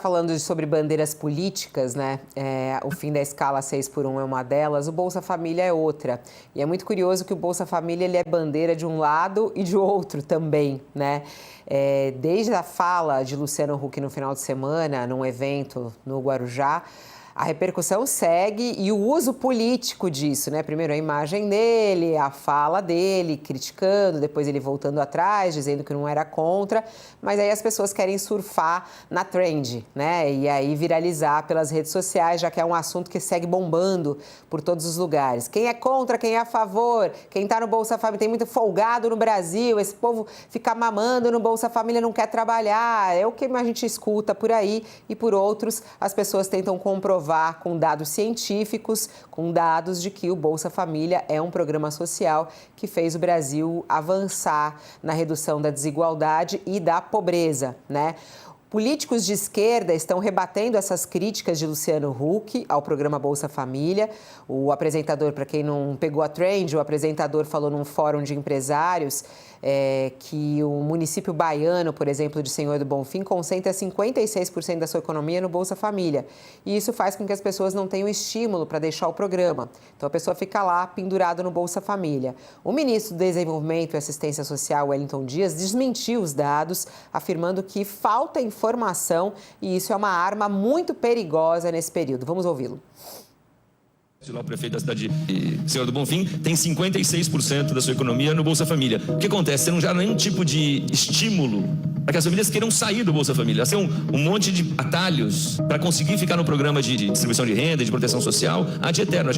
Falando sobre bandeiras políticas, né? O fim da escala 6x1 é uma delas, o Bolsa Família é outra. E é muito curioso que o Bolsa Família ele é bandeira de um lado e de outro também, né? Desde a fala de Luciano Huck no final de semana, num evento no Guarujá, a repercussão segue e o uso político disso, né? Primeiro a imagem dele, a fala dele, criticando, depois ele voltando atrás, dizendo que não era contra, mas aí as pessoas querem surfar na trend, né? E aí viralizar pelas redes sociais, já que é um assunto que segue bombando por todos os lugares. Quem é contra, quem é a favor, quem tá no Bolsa Família, tem muito folgado no Brasil, esse povo fica mamando no Bolsa Família, não quer trabalhar, é o que a gente escuta por aí e por outros, as pessoas tentam comprovar com dados científicos, com dados de que o Bolsa Família é um programa social que fez o Brasil avançar na redução da desigualdade e da pobreza, né? Políticos de esquerda estão rebatendo essas críticas de Luciano Huck ao programa Bolsa Família. O apresentador, para quem não pegou a trend, o apresentador falou num fórum de empresários que o município baiano, por exemplo, de Senhor do Bonfim, concentra 56% da sua economia no Bolsa Família. E isso faz com que as pessoas não tenham estímulo para deixar o programa. Então a pessoa fica lá pendurada no Bolsa Família. O ministro do Desenvolvimento e Assistência Social, Wellington Dias, desmentiu os dados, afirmando que falta informação e isso é uma arma muito perigosa nesse período. Vamos ouvi-lo. O prefeito da cidade de Senhor do Bonfim tem 56% da sua economia no Bolsa Família. O que acontece? Você não gera nenhum tipo de estímulo para que as famílias queiram sair do Bolsa Família. Elas têm um monte de atalhos para conseguir ficar no programa de distribuição de renda, de proteção social, ad eterno.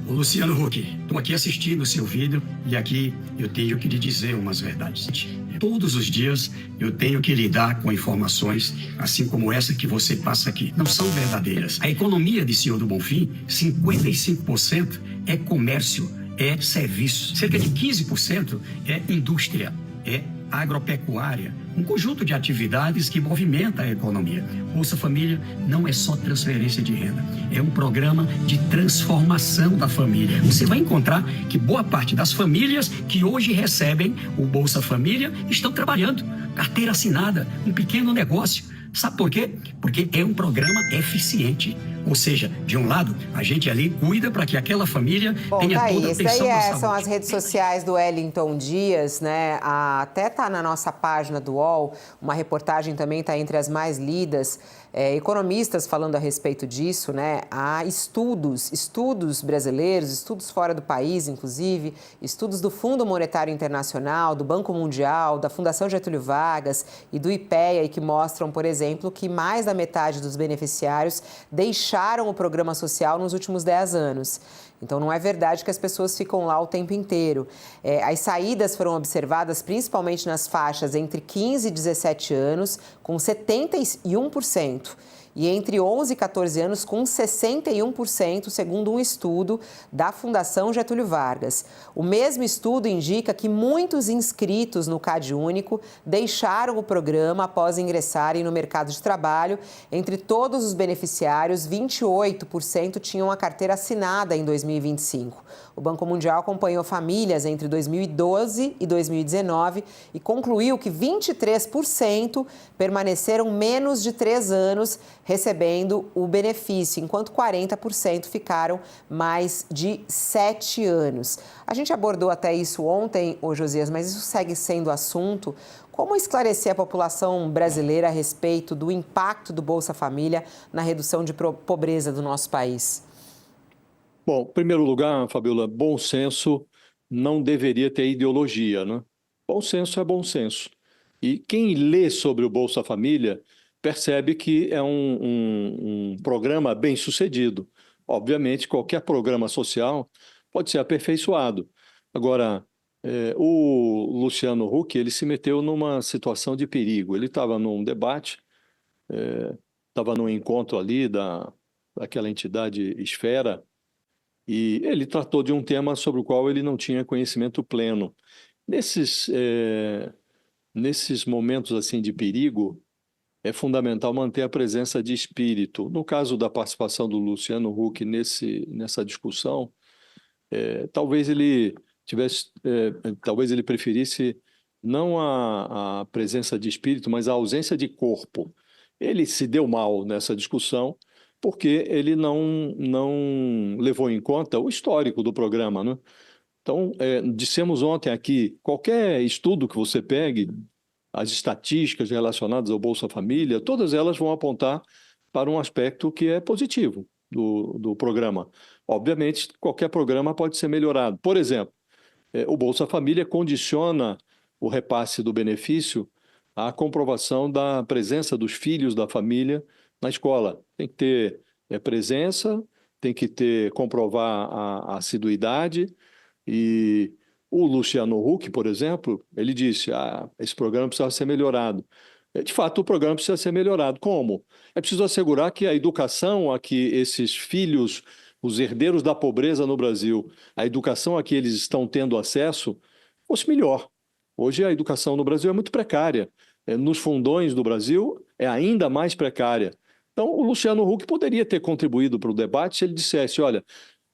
Ô Luciano Huck, estou aqui assistindo o seu vídeo e aqui eu tenho que lhe dizer umas verdades. Todos os dias eu tenho que lidar com informações assim como essa que você passa aqui. Não são verdadeiras. A economia de Senhor do Bonfim, 55% é comércio, é serviço. Cerca de 15% é indústria, é agropecuária, um conjunto de atividades que movimenta a economia. Bolsa Família não é só transferência de renda, é um programa de transformação da família. Você vai encontrar que boa parte das famílias que hoje recebem o Bolsa Família estão trabalhando, carteira assinada, um pequeno negócio. Sabe por quê? Porque é um programa eficiente. Ou seja, de um lado, a gente ali cuida para que aquela família tenha toda a atenção da saúde. São as redes sociais do Wellington Dias, né? Até está na nossa página do UOL, uma reportagem também está entre as mais lidas. Economistas falando a respeito disso, né? Há estudos brasileiros, estudos fora do país, inclusive, estudos do Fundo Monetário Internacional, do Banco Mundial, da Fundação Getúlio Vargas e do IPEA, que mostram, por exemplo, que mais da metade dos beneficiários deixaram o programa social nos últimos 10 anos. Então, não é verdade que as pessoas ficam lá o tempo inteiro. As saídas foram observadas principalmente nas faixas entre 15 e 17 anos, com 71%. E entre 11 e 14 anos, com 61%, segundo um estudo da Fundação Getúlio Vargas. O mesmo estudo indica que muitos inscritos no CadÚnico deixaram o programa após ingressarem no mercado de trabalho. Entre todos os beneficiários, 28% tinham a carteira assinada em 2025. O Banco Mundial acompanhou famílias entre 2012 e 2019 e concluiu que 23% permaneceram menos de 3 anos recebendo o benefício, enquanto 40% ficaram mais de 7 anos. A gente abordou até isso ontem, Josias, mas isso segue sendo assunto. Como esclarecer a população brasileira a respeito do impacto do Bolsa Família na redução de pobreza do nosso país? Bom, em primeiro lugar, Fabiola, bom senso não deveria ter ideologia, né? Bom senso é bom senso. E quem lê sobre o Bolsa Família percebe que é um programa bem sucedido. Obviamente, qualquer programa social pode ser aperfeiçoado. Agora, o Luciano Huck, ele se meteu numa situação de perigo. Ele estava num debate, estava num encontro ali daquela entidade Esfera, e ele tratou de um tema sobre o qual ele não tinha conhecimento pleno. Nesses momentos assim de perigo, é fundamental manter a presença de espírito. No caso da participação do Luciano Huck nessa discussão, talvez ele preferisse não a presença de espírito, mas a ausência de corpo. ele se deu mal nessa discussão porque ele não levou em conta o histórico do programa, né? Então, dissemos ontem aqui, qualquer estudo que você pegue, as estatísticas relacionadas ao Bolsa Família, todas elas vão apontar para um aspecto que é positivo do programa. Obviamente, qualquer programa pode ser melhorado. Por exemplo, o Bolsa Família condiciona o repasse do benefício à comprovação da presença dos filhos da família na escola. Tem que ter presença, tem que comprovar a assiduidade. E o Luciano Huck, por exemplo, ele disse: esse programa precisa ser melhorado. De fato, o programa precisa ser melhorado. Como? É preciso assegurar que a educação a que esses filhos, os herdeiros da pobreza no Brasil, a educação a que eles estão tendo acesso, fosse melhor. Hoje a educação no Brasil é muito precária. Nos fundões do Brasil é ainda mais precária. Então, o Luciano Huck poderia ter contribuído para o debate se ele dissesse: olha,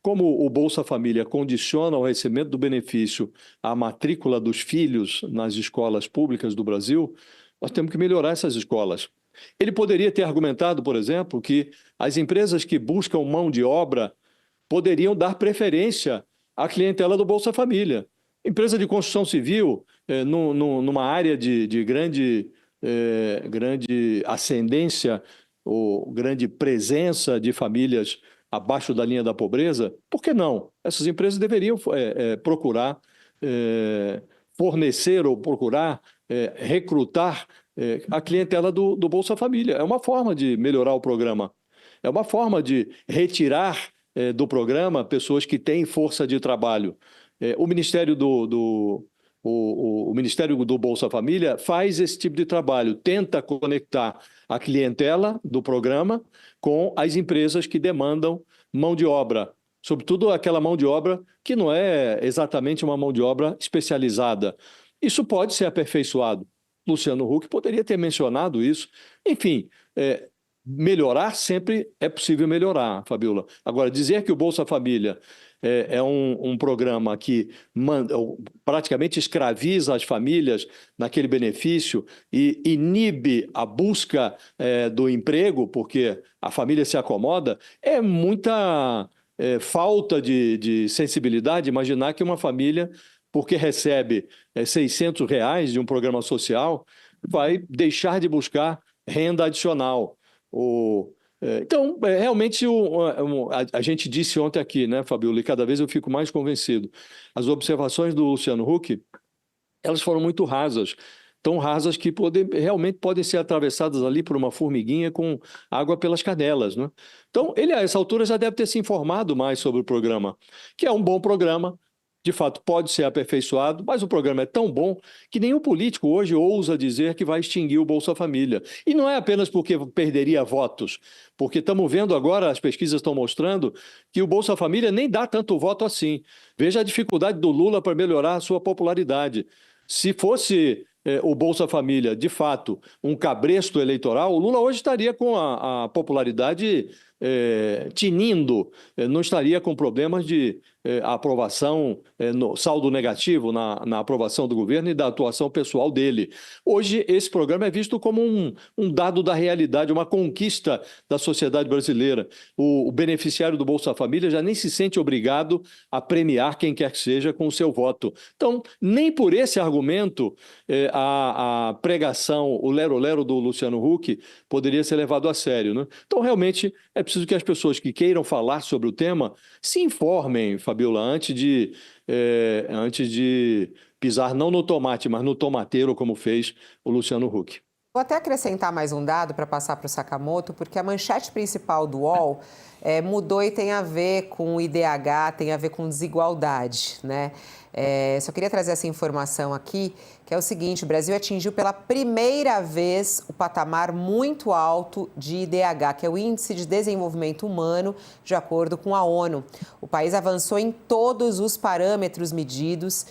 como o Bolsa Família condiciona o recebimento do benefício à matrícula dos filhos nas escolas públicas do Brasil, nós temos que melhorar essas escolas. Ele poderia ter argumentado, por exemplo, que as empresas que buscam mão de obra poderiam dar preferência à clientela do Bolsa Família. Empresa de construção civil, numa área de grande ascendência ou grande presença de famílias abaixo da linha da pobreza, por que não? Essas empresas deveriam procurar fornecer ou procurar recrutar a clientela do Bolsa Família. É uma forma de melhorar o programa. É uma forma de retirar do programa pessoas que têm força de trabalho. O Ministério o Ministério do Bolsa Família faz esse tipo de trabalho, tenta conectar a clientela do programa com as empresas que demandam mão de obra, sobretudo aquela mão de obra que não é exatamente uma mão de obra especializada. Isso pode ser aperfeiçoado. Luciano Huck poderia ter mencionado isso. Enfim, melhorar sempre é possível melhorar, Fabiola. Agora, dizer que o Bolsa Família é um programa que praticamente escraviza as famílias naquele benefício e inibe a busca do emprego, porque a família se acomoda, é muita falta de sensibilidade imaginar que uma família, porque recebe R$600 de um programa social, vai deixar de buscar renda adicional. Então, realmente, a gente disse ontem aqui, né, Fabiola, e cada vez eu fico mais convencido. As observações do Luciano Huck, elas foram muito rasas, tão rasas que realmente podem ser atravessadas ali por uma formiguinha com água pelas canelas, né? Então, ele, a essa altura, já deve ter se informado mais sobre o programa, que é um bom programa. De fato, pode ser aperfeiçoado, mas o programa é tão bom que nenhum político hoje ousa dizer que vai extinguir o Bolsa Família. E não é apenas porque perderia votos, porque estamos vendo agora, as pesquisas estão mostrando que o Bolsa Família nem dá tanto voto assim. Veja a dificuldade do Lula para melhorar a sua popularidade. Se fosse o Bolsa Família, de fato, um cabresto eleitoral, o Lula hoje estaria com a popularidade tinindo, não estaria com problemas de aprovação, no saldo negativo na aprovação do governo e da atuação pessoal dele. Hoje, esse programa é visto como um dado da realidade, uma conquista da sociedade brasileira. O beneficiário do Bolsa Família já nem se sente obrigado a premiar quem quer que seja com o seu voto. Então, nem por esse argumento a pregação, o lero-lero do Luciano Huck poderia ser levado a sério, né? Então, realmente, é preciso que as pessoas que queiram falar sobre o tema se informem, Fabiola, antes de pisar não no tomate, mas no tomateiro, como fez o Luciano Huck. Vou até acrescentar mais um dado para passar para o Sakamoto, porque a manchete principal do UOL mudou e tem a ver com o IDH, tem a ver com desigualdade, né? Só queria trazer essa informação aqui, que é o seguinte: o Brasil atingiu pela primeira vez o patamar muito alto de IDH, que é o Índice de Desenvolvimento Humano, de acordo com a ONU. O país avançou em todos os parâmetros medidos.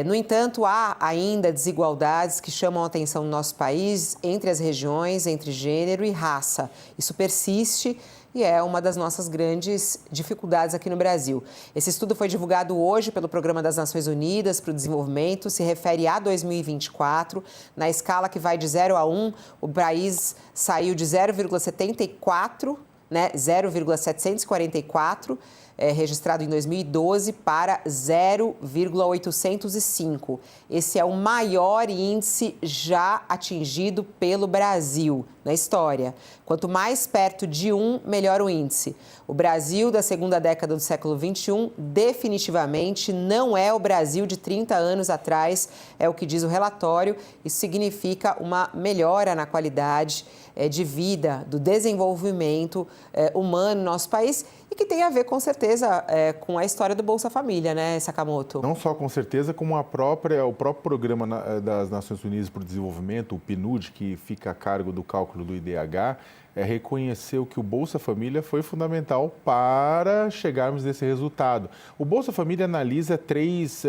No entanto, há ainda desigualdades que chamam a atenção no nosso país entre as regiões, entre gênero e raça. Isso persiste e é uma das nossas grandes dificuldades aqui no Brasil. Esse estudo foi divulgado hoje pelo Programa das Nações Unidas para o Desenvolvimento se refere a 2024. Na escala que vai de 0 a 1, o país saiu de 0,74, né, 0,744, registrado em 2012, para 0,805. Esse é o maior índice já atingido pelo Brasil na história. Quanto mais perto de 1, melhor o índice. O Brasil da segunda década do século XXI definitivamente não é o Brasil de 30 anos atrás, é o que diz o relatório. Isso significa uma melhora na qualidade de vida, do desenvolvimento humano no nosso país e que tem a ver, com certeza, com a história do Bolsa Família, né, Sakamoto? Não só com certeza, como o próprio Programa das Nações Unidas para o Desenvolvimento, o PNUD, que fica a cargo do cálculo do IDH, reconheceu que o Bolsa Família foi fundamental para chegarmos nesse resultado. O Bolsa Família analisa três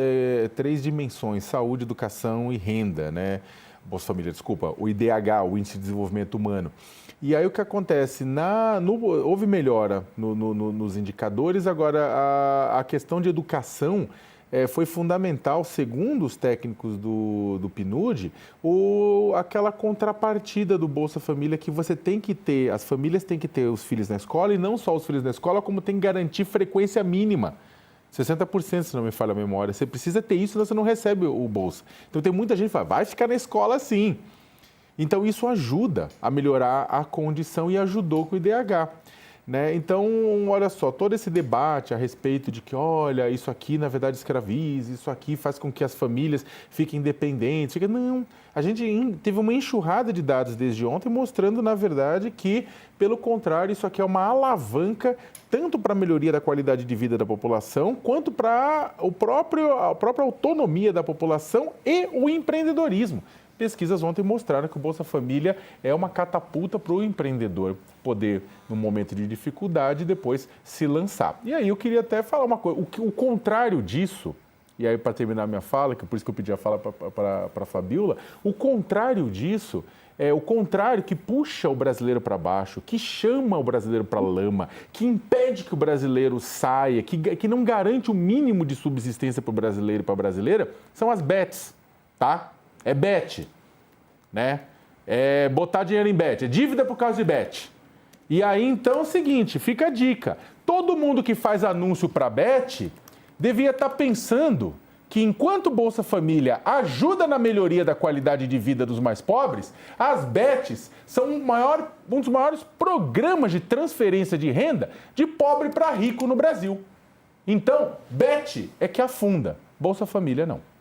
dimensões: saúde, educação e renda, né? Bolsa Família, desculpa, o IDH, o Índice de Desenvolvimento Humano. E aí o que acontece? Houve melhora nos indicadores, agora a questão de educação foi fundamental, segundo os técnicos do PNUD, aquela contrapartida do Bolsa Família que você tem que ter, as famílias têm que ter os filhos na escola, e não só os filhos na escola, como tem que garantir frequência mínima. 60%, se não me falha a memória. Você precisa ter isso, senão você não recebe o Bolsa. Então tem muita gente que fala, vai ficar na escola sim. Então isso ajuda a melhorar a condição e ajudou com o IDH. Né? Então, olha só, todo esse debate a respeito de que, olha, isso aqui na verdade escraviza, isso aqui faz com que as famílias fiquem independentes. Não, a gente teve uma enxurrada de dados desde ontem mostrando, na verdade, que, pelo contrário, isso aqui é uma alavanca tanto para a melhoria da qualidade de vida da população, quanto para a própria autonomia da população e o empreendedorismo. Pesquisas ontem mostraram que o Bolsa Família é uma catapulta para o empreendedor poder, no momento de dificuldade, depois se lançar. E aí eu queria até falar uma coisa, o contrário disso, e aí para terminar minha fala, que por isso que eu pedi a fala para a Fabíola, o contrário disso é o contrário que puxa o brasileiro para baixo, que chama o brasileiro para a lama, que impede que o brasileiro saia, que não garante o mínimo de subsistência para o brasileiro e para a brasileira, são as bets, tá? É bet, né? É botar dinheiro em bet, é dívida por causa de bet. E aí, então, é o seguinte, fica a dica. Todo mundo que faz anúncio para bet devia estar pensando que enquanto o Bolsa Família ajuda na melhoria da qualidade de vida dos mais pobres, as bets são um dos maiores programas de transferência de renda de pobre para rico no Brasil. Então, bet é que afunda, Bolsa Família não.